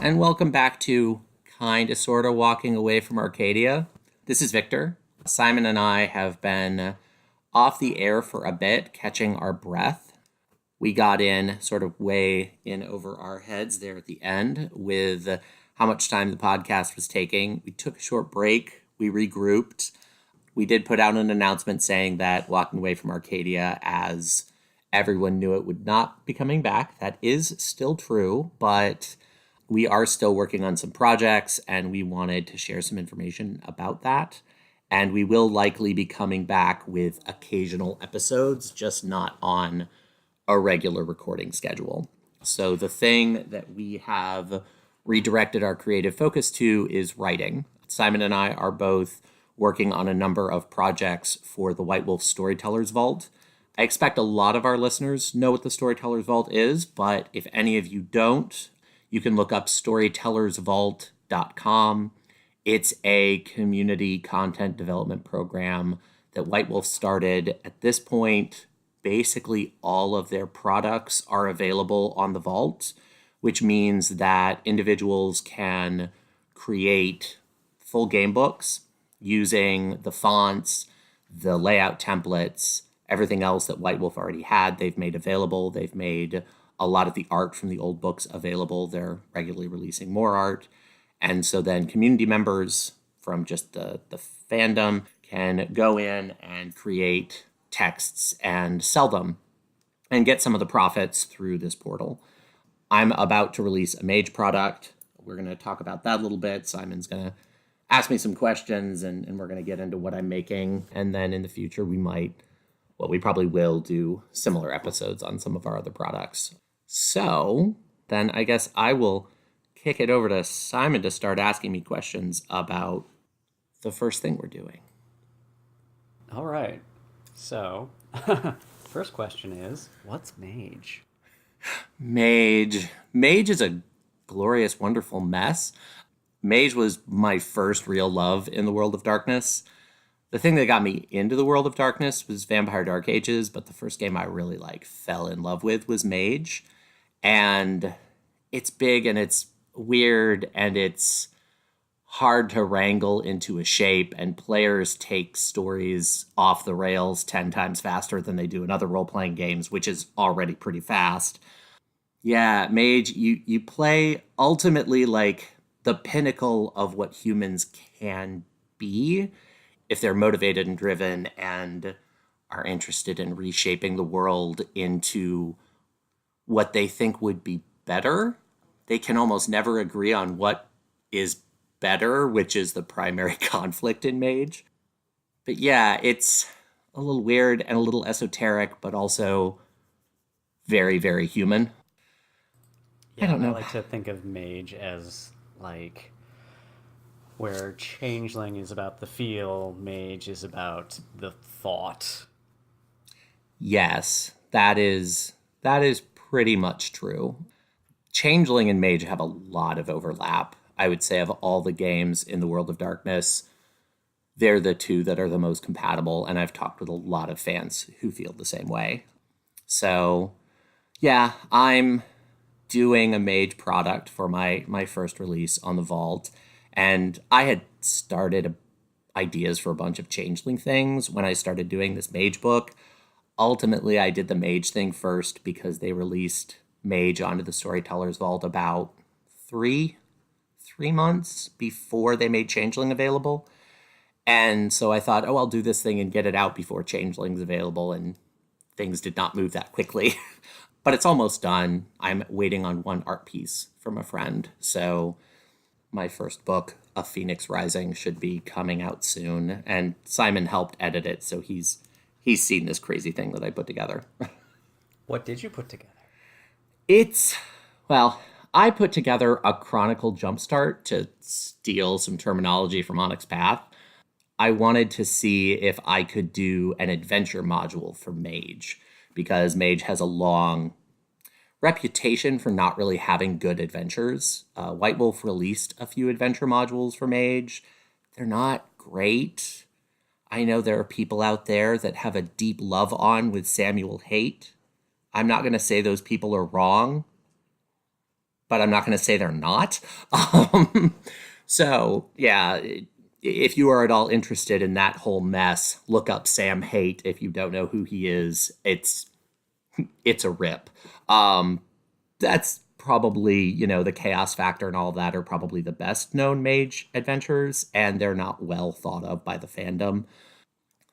and welcome back to Kinda Sorta Walking Away from Arcadia. This is Victor. Simon and I have been off the air for a bit, catching our breath. We got in sort of way in over our heads there at the end with how much time the podcast was taking. We took a short break. We regrouped. We did put out an announcement saying that Walking Away from Arcadia, as everyone knew it, would not be coming back. That is still true, but we are still working on some projects and we wanted to share some information about that. And we will likely be coming back with occasional episodes, just not on a regular recording schedule. So the thing that we have redirected our creative focus to is writing. Simon and I are both working on a number of projects for the White Wolf Storytellers Vault. I expect a lot of our listeners know what the Storytellers Vault is, but if any of you don't, you can look up storytellersvault.com. It's a community content development program that White Wolf started. At this point, basically all of their products are available on the Vault, which means that individuals can create full game books using the fonts, the layout templates, everything else that White Wolf already had. They've made available. They've made a lot of the art from the old books available. They're regularly releasing more art. And so then community members from just the fandom can go in and create texts and sell them and get some of the profits through this portal. I'm about to release a Mage product. We're going to talk about that a little bit. Simon's going to ask me some questions and we're going to get into what I'm making. And then in the future, we probably will do similar episodes on some of our other products. So then I guess I will kick it over to Simon to start asking me questions about the first thing we're doing. All right. So, first question is, what's Mage? Mage is a glorious, wonderful mess. Mage was my first real love in the World of Darkness. The thing that got me into the World of Darkness was Vampire Dark Ages, but the first game I really fell in love with was Mage. And it's big and it's weird and it's hard to wrangle into a shape, and players take stories off the rails 10 times faster than they do in other role-playing games, which is already pretty fast. Yeah, Mage, you play ultimately the pinnacle of what humans can be if they're motivated and driven and are interested in reshaping the world into what they think would be better. They can almost never agree on what is better, which is the primary conflict in Mage. But yeah, it's a little weird and a little esoteric, but also very, very human. Yeah, I don't know. I like to think of Mage as where Changeling is about the feel, Mage is about the thought. Yes, that is pretty much true. Changeling and Mage have a lot of overlap. I would say of all the games in the World of Darkness, they're the two that are the most compatible, and I've talked with a lot of fans who feel the same way. So, yeah, I'm doing a Mage product for my first release on the Vault, and I had started ideas for a bunch of Changeling things when I started doing this Mage book. Ultimately, I did the Mage thing first because they released Mage onto the Storyteller's Vault about three months before they made Changeling available. And so I thought, I'll do this thing and get it out before Changeling's available, and things did not move that quickly. But it's almost done. I'm waiting on one art piece from a friend. So my first book, A Phoenix Rising, should be coming out soon. And Simon helped edit it, so he's seen this crazy thing that I put together. What did you put together? I put together a chronicle jumpstart to steal some terminology from Onyx Path. I wanted to see if I could do an adventure module for Mage, because Mage has a long reputation for not really having good adventures. White Wolf released a few adventure modules for Mage. They're not great. I know there are people out there that have a deep love on with Samuel Haight. I'm not going to say those people are wrong, but I'm not going to say they're not. Um, so, yeah, if you are at all interested in that whole mess, look up Sam Haight if you don't know who he is. It's a rip. That's probably, the chaos factor and all of that are probably the best known mage adventures, and they're not well thought of by the fandom.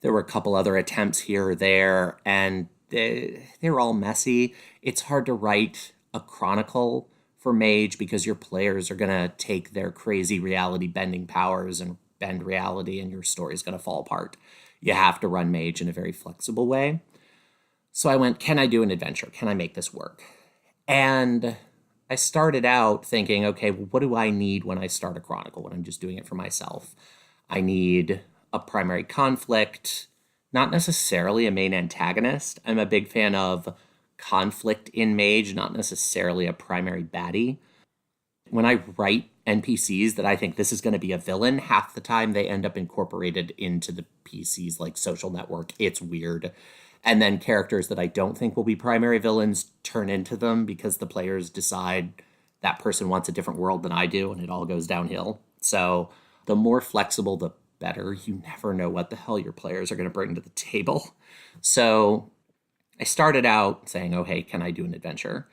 There were a couple other attempts here or there, and they're all messy. It's hard to write a chronicle for Mage because your players are going to take their crazy reality bending powers and bend reality, and your story's going to fall apart. You have to run Mage in a very flexible way. So I went, can I do an adventure? Can I make this work? And I started out thinking, okay, well, what do I need when I start a chronicle, when I'm just doing it for myself? I need a primary conflict, not necessarily a main antagonist. I'm a big fan of conflict in Mage, not necessarily a primary baddie. When I write NPCs that I think this is going to be a villain, half the time they end up incorporated into the PC's like social network. It's weird. And then characters that I don't think will be primary villains turn into them because the players decide that person wants a different world than I do, and it all goes downhill. So the more flexible, the better. You never know what the hell your players are going to bring to the table. So I started out saying, oh, hey, can I do an adventure?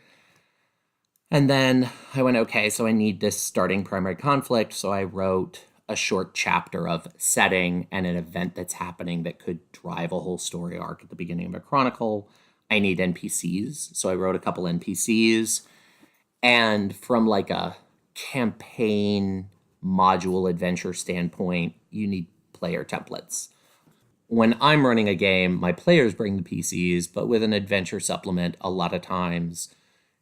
And then I went, okay, so I need this starting primary conflict. So I wrote a short chapter of setting and an event that's happening that could drive a whole story arc at the beginning of a chronicle. I need NPCs. So I wrote a couple NPCs. And from like a campaign module adventure standpoint, you need player templates. When I'm running a game, my players bring the PCs, but with an adventure supplement, a lot of times,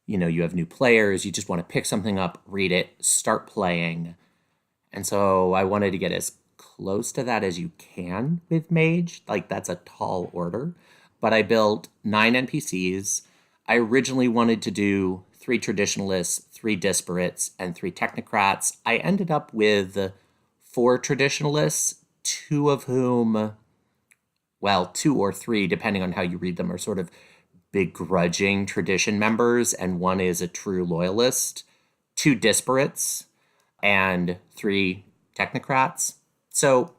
you have new players, you just want to pick something up, read it, start playing. And so I wanted to get as close to that as you can with Mage. Like, that's a tall order. But I built 9 NPCs. I originally wanted to do 3 traditionalists, 3 disparates, and 3 technocrats. I ended up with 4 traditionalists, 2 of whom, well, 2 or 3, depending on how you read them, are sort of begrudging tradition members, and 1 is a true loyalist, 2 disparates, and 3 technocrats. So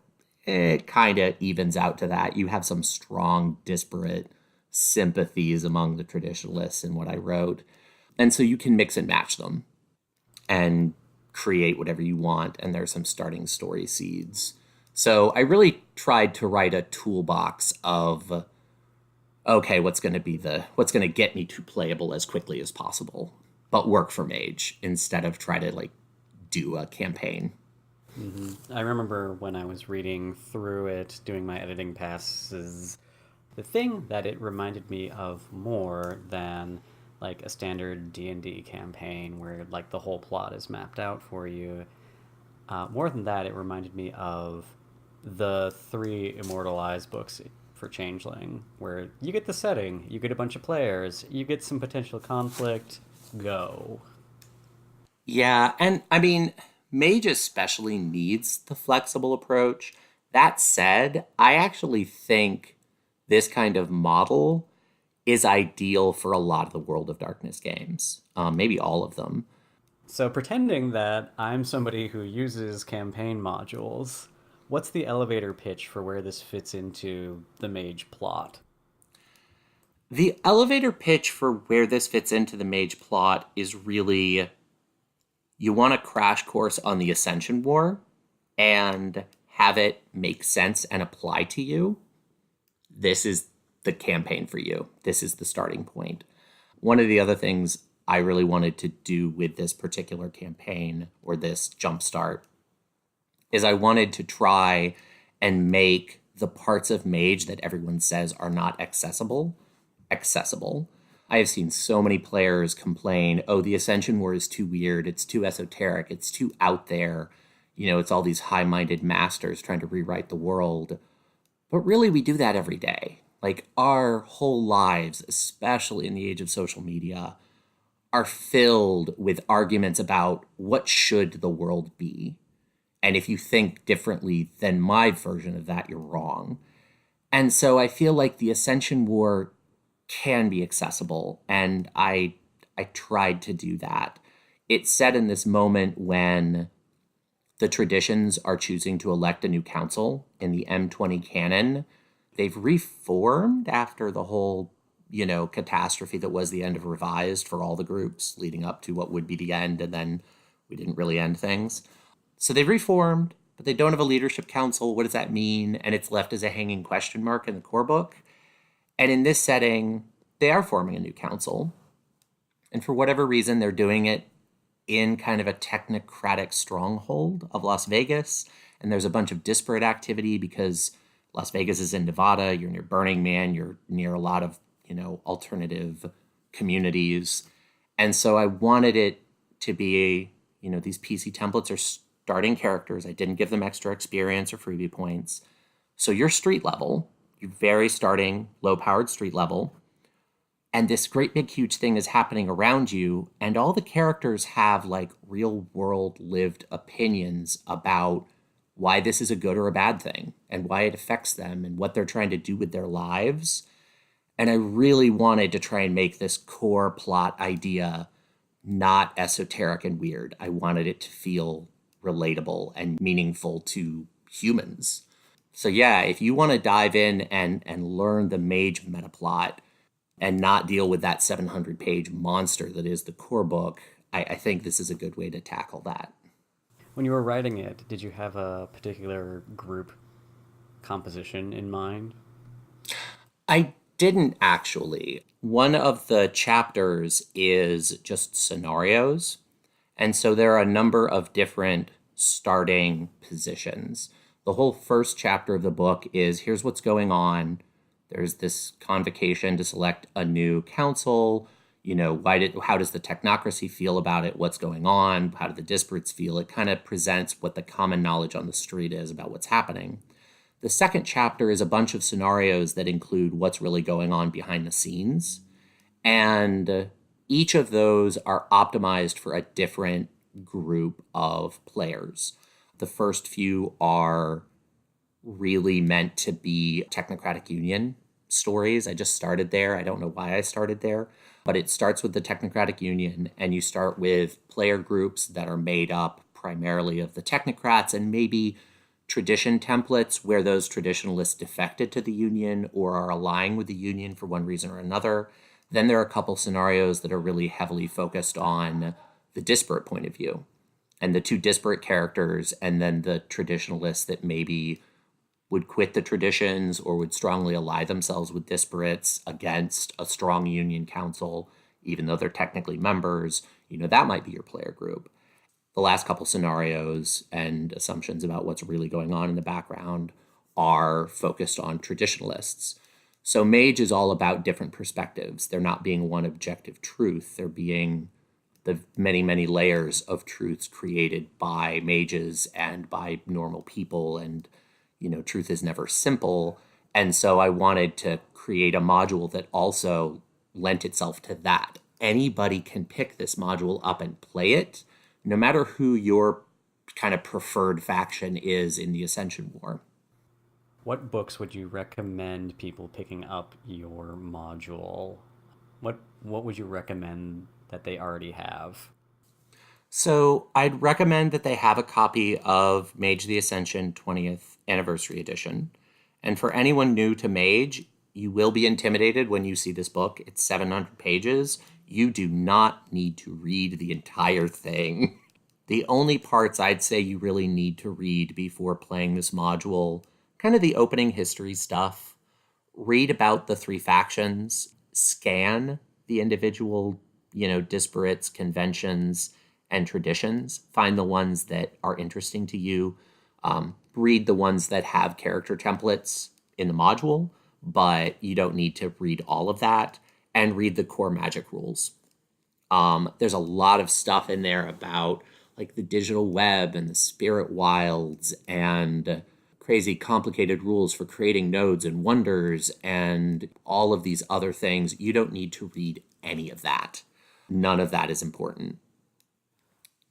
it kind of evens out to that. You have some strong disparate sympathies among the traditionalists in what I wrote. And so you can mix and match them and create whatever you want. And there's some starting story seeds. So I really tried to write a toolbox of, okay, what's going to get me to playable as quickly as possible, but work for Mage instead of try to like do a campaign. Mm-hmm. I remember when I was reading through it, doing my editing passes, the thing that it reminded me of more than like a standard D&D campaign where like the whole plot is mapped out for you. More than that, it reminded me of the 3 Immortalized books for Changeling, where you get the setting, you get a bunch of players, you get some potential conflict, go. Yeah, and I mean, Mage especially needs the flexible approach. That said, I actually think this kind of model is ideal for a lot of the World of Darkness games, maybe all of them. So, pretending that I'm somebody who uses campaign modules, what's the elevator pitch for where this fits into the Mage plot? The elevator pitch for where this fits into the Mage plot is really, you want a crash course on the Ascension War and have it make sense and apply to you. This is the campaign for you. This is the starting point. One of the other things I really wanted to do with this particular campaign or this jumpstart is I wanted to try and make the parts of Mage that everyone says are not accessible. I have seen so many players complain, oh, the Ascension War is too weird, it's too esoteric, it's too out there. It's all these high-minded masters trying to rewrite the world. But really, we do that every day. Like, our whole lives, especially in the age of social media, are filled with arguments about what should the world be. And if you think differently than my version of that, you're wrong. And so I feel like the Ascension War can be accessible, and I tried to do that it's set in this moment when the traditions are choosing to elect a new council in the M20 canon. They've reformed after the whole, catastrophe that was the end of Revised for all the groups leading up to what would be the end, and then we didn't really end things. So they've reformed, but they don't have a leadership council. What does that mean? And it's left as a hanging question mark in the core book. And in this setting, they are forming a new council. And for whatever reason, they're doing it in kind of a technocratic stronghold of Las Vegas. And there's a bunch of disparate activity because Las Vegas is in Nevada. You're near Burning Man. You're near a lot of, alternative communities. And so I wanted it to be, these PC templates are starting characters. I didn't give them extra experience or freebie points. So you're street level. You're very starting low-powered street level. And this great big huge thing is happening around you, and all the characters have like real world lived opinions about why this is a good or a bad thing and why it affects them and what they're trying to do with their lives. And I really wanted to try and make this core plot idea not esoteric and weird. I wanted it to feel relatable and meaningful to humans. So yeah, if you want to dive in and learn the mage meta plot and not deal with that 700-page monster that is the core book, I think this is a good way to tackle that. When you were writing it, did you have a particular group composition in mind? I didn't actually. One of the chapters is just scenarios. And so there are a number of different starting positions. The whole first chapter of the book is here's what's going on. There's this convocation to select a new council. How does the technocracy feel about it? What's going on? How do the disparates feel? It kind of presents what the common knowledge on the street is about what's happening. The second chapter is a bunch of scenarios that include what's really going on behind the scenes. And each of those are optimized for a different group of players. The first few are really meant to be Technocratic Union stories. I just started there. I don't know why I started there, but it starts with the Technocratic Union, and you start with player groups that are made up primarily of the technocrats and maybe tradition templates where those traditionalists defected to the Union or are allying with the Union for one reason or another. Then there are a couple scenarios that are really heavily focused on the disparate point of view and the two disparate characters, and then the traditionalists that maybe would quit the traditions or would strongly ally themselves with disparates against a strong Union council, even though they're technically members. That might be your player group. The last couple scenarios and assumptions about what's really going on in the background are focused on traditionalists. So Mage is all about different perspectives. They're not being one objective truth. They're being the many, many layers of truths created by mages and by normal people. And, truth is never simple. And so I wanted to create a module that also lent itself to that. Anybody can pick this module up and play it, no matter who your kind of preferred faction is in the Ascension War. What books would you recommend people picking up your module? What would you recommend that they already have? So I'd recommend that they have a copy of Mage the Ascension 20th Anniversary Edition. And for anyone new to Mage, you will be intimidated when you see this book. It's 700 pages. You do not need to read the entire thing. The only parts I'd say you really need to read before playing this module, kind of the opening history stuff, read about the three factions, scan the individual, disparates, conventions, and traditions. Find the ones that are interesting to you. Read the ones that have character templates in the module, but you don't need to read all of that. And read the core magic rules. There's a lot of stuff in there about like the digital web and the spirit wilds and crazy complicated rules for creating nodes and wonders and all of these other things. You don't need to read any of that. None of that is important.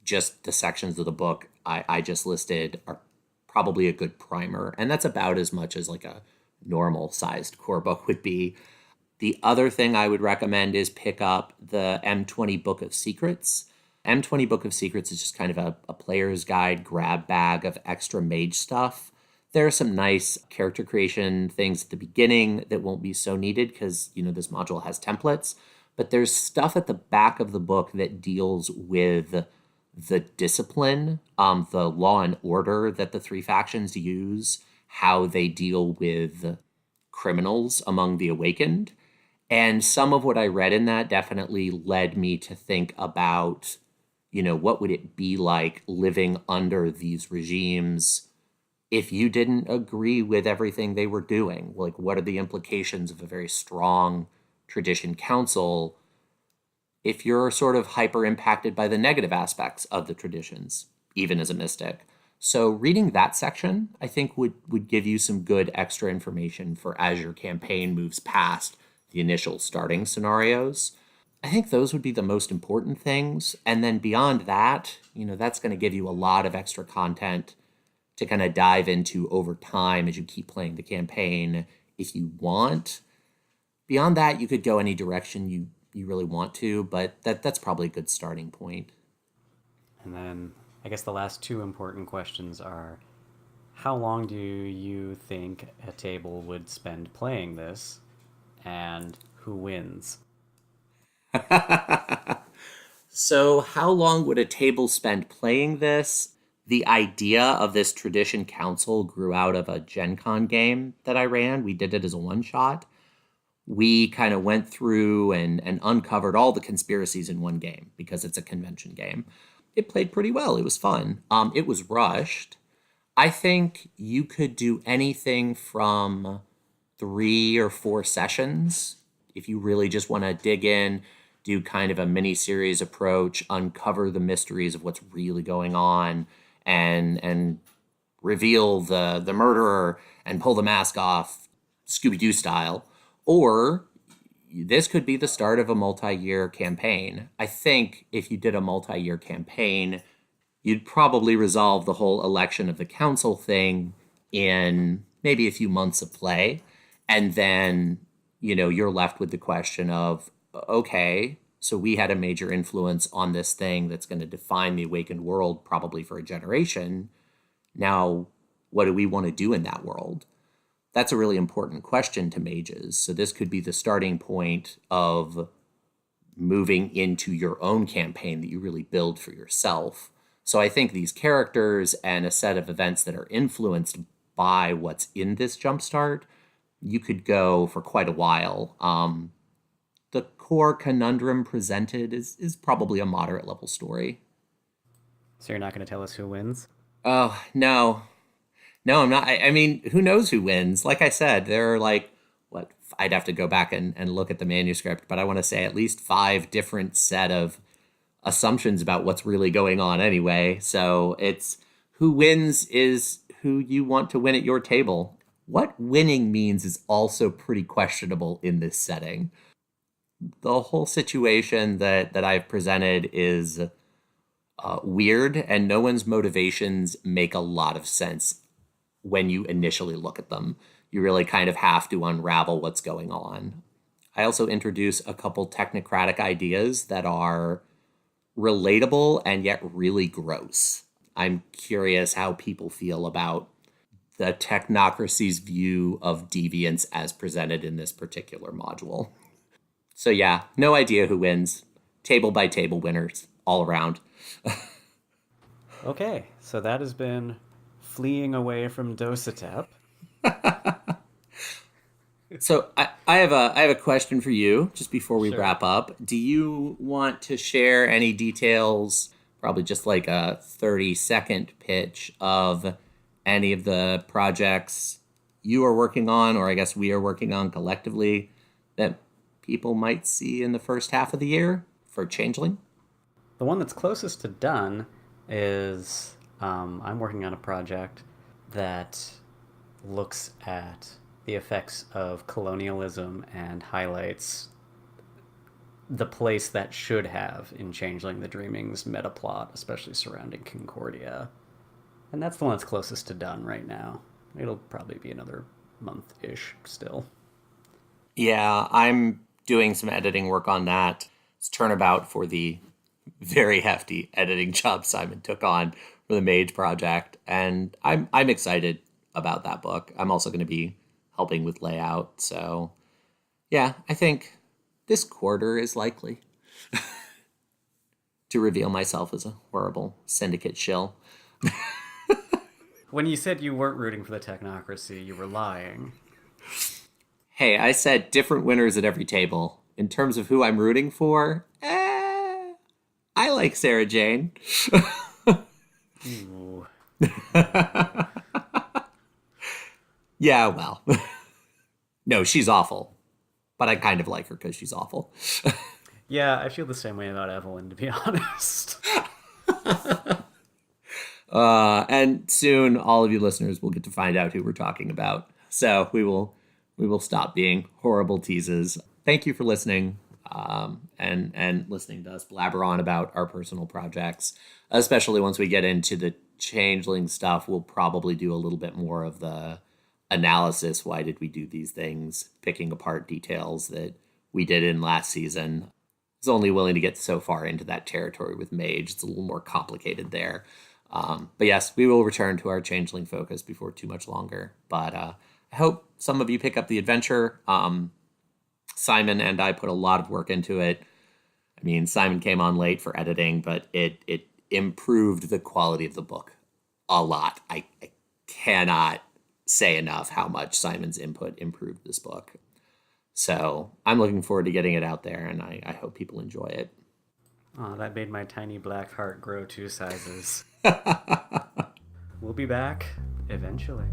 Just the sections of the book I just listed are probably a good primer. And that's about as much as like a normal sized core book would be. The other thing I would recommend is pick up the M20 Book of Secrets. M20 Book of Secrets is just kind of a player's guide grab bag of extra mage stuff. There are some nice character creation things at the beginning that won't be so needed because, this module has templates. But there's stuff at the back of the book that deals with the discipline, the law and order that the three factions use, how they deal with criminals among the awakened. And some of what I read in that definitely led me to think about, what would it be like living under these regimes if you didn't agree with everything they were doing? Like, what are the implications of a very strong tradition council if you're sort of hyper impacted by the negative aspects of the traditions, even as a mystic? So reading that section, I think would give you some good extra information for as your campaign moves past the initial starting scenarios. I think those would be the most important things. And then beyond that, that's going to give you a lot of extra content to kind of dive into over time as you keep playing the campaign if you want. Beyond that, you could go any direction you really want to, but that's probably a good starting point. And then I guess the last two important questions are, how long do you think a table would spend playing this, and who wins? So, how long would a table spend playing this? The idea of this tradition council grew out of a Gen Con game that I ran. We did it as a one shot. We kind of went through and uncovered all the conspiracies in one game because it's a convention game. It played pretty well. It was fun. It was rushed. I think you could do anything from 3 or 4 sessions if you really just want to dig in, do kind of a mini series approach, uncover the mysteries of what's really going on, and reveal the murderer and pull the mask off, Scooby-Doo style. Or this could be the start of a multi-year campaign. I think if you did a multi-year campaign, you'd probably resolve the whole election of the council thing in maybe a few months of play. And then, you're left with the question of, okay, so we had a major influence on this thing that's going to define the awakened world probably for a generation. Now, what do we want to do in that world? That's a really important question to mages. So this could be the starting point of moving into your own campaign that you really build for yourself. So I think these characters and a set of events that are influenced by what's in this jumpstart, you could go for quite a while. The core conundrum presented is probably a moderate level story. So you're not going to tell us who wins? Oh, no. No, I'm not. I mean, who knows who wins? Like I said, there are what, I'd have to go back and look at the manuscript, but I want to say at least 5 different set of assumptions about what's really going on anyway. So it's who wins is who you want to win at your table. What winning means is also pretty questionable in this setting. The whole situation that I've presented is weird, and no one's motivations make a lot of sense when you initially look at them. You really kind of have to unravel what's going on. I also introduce a couple technocratic ideas that are relatable and yet really gross. I'm curious how people feel about the technocracy's view of deviance as presented in this particular module. So yeah, no idea who wins. Table by table winners all around. Okay, so that has been Fleeing Away from Dosatep. So I have a question for you just before we Sure. wrap up. Do you want to share any details, probably just like a 30-second pitch of any of the projects you are working on, or I guess we are working on collectively, that people might see in the first half of the year for Changeling? The one that's closest to done is I'm working on a project that looks at the effects of colonialism and highlights the place that should have in Changeling the Dreaming's meta plot, especially surrounding Concordia. And that's the one that's closest to done right now. It'll probably be another month-ish still. Yeah, I'm doing some editing work on that. It's turnabout for the very hefty editing job Simon took on for the Mage project, and I'm excited about that book. I'm also going to be helping with layout, so yeah, I think this quarter is likely to reveal myself as a horrible syndicate shill. When you said you weren't rooting for the technocracy, you were lying. Hey, I said different winners at every table. In terms of who I'm rooting for, I like Sarah Jane. Ooh. Yeah, well, no, she's awful, but I kind of like her because she's awful. Yeah, I feel the same way about Evelyn, to be honest. And soon, all of you listeners will get to find out who we're talking about. So we will stop being horrible teases. Thank you for listening, and listening to us blabber on about our personal projects. Especially once we get into the changeling stuff, we'll probably do a little bit more of the analysis. Why did we do these things? Picking apart details that we did in last season. I was only willing to get so far into that territory with Mage. It's a little more complicated there. But yes, we will return to our changeling focus before too much longer. But I hope some of you pick up the adventure. Simon and I put a lot of work into it. I mean, Simon came on late for editing, but it improved the quality of the book a lot. I cannot say enough how much Simon's input improved this book. So I'm looking forward to getting it out there, and I hope people enjoy it. Oh, that made my tiny black heart grow 2 sizes. We'll be back eventually.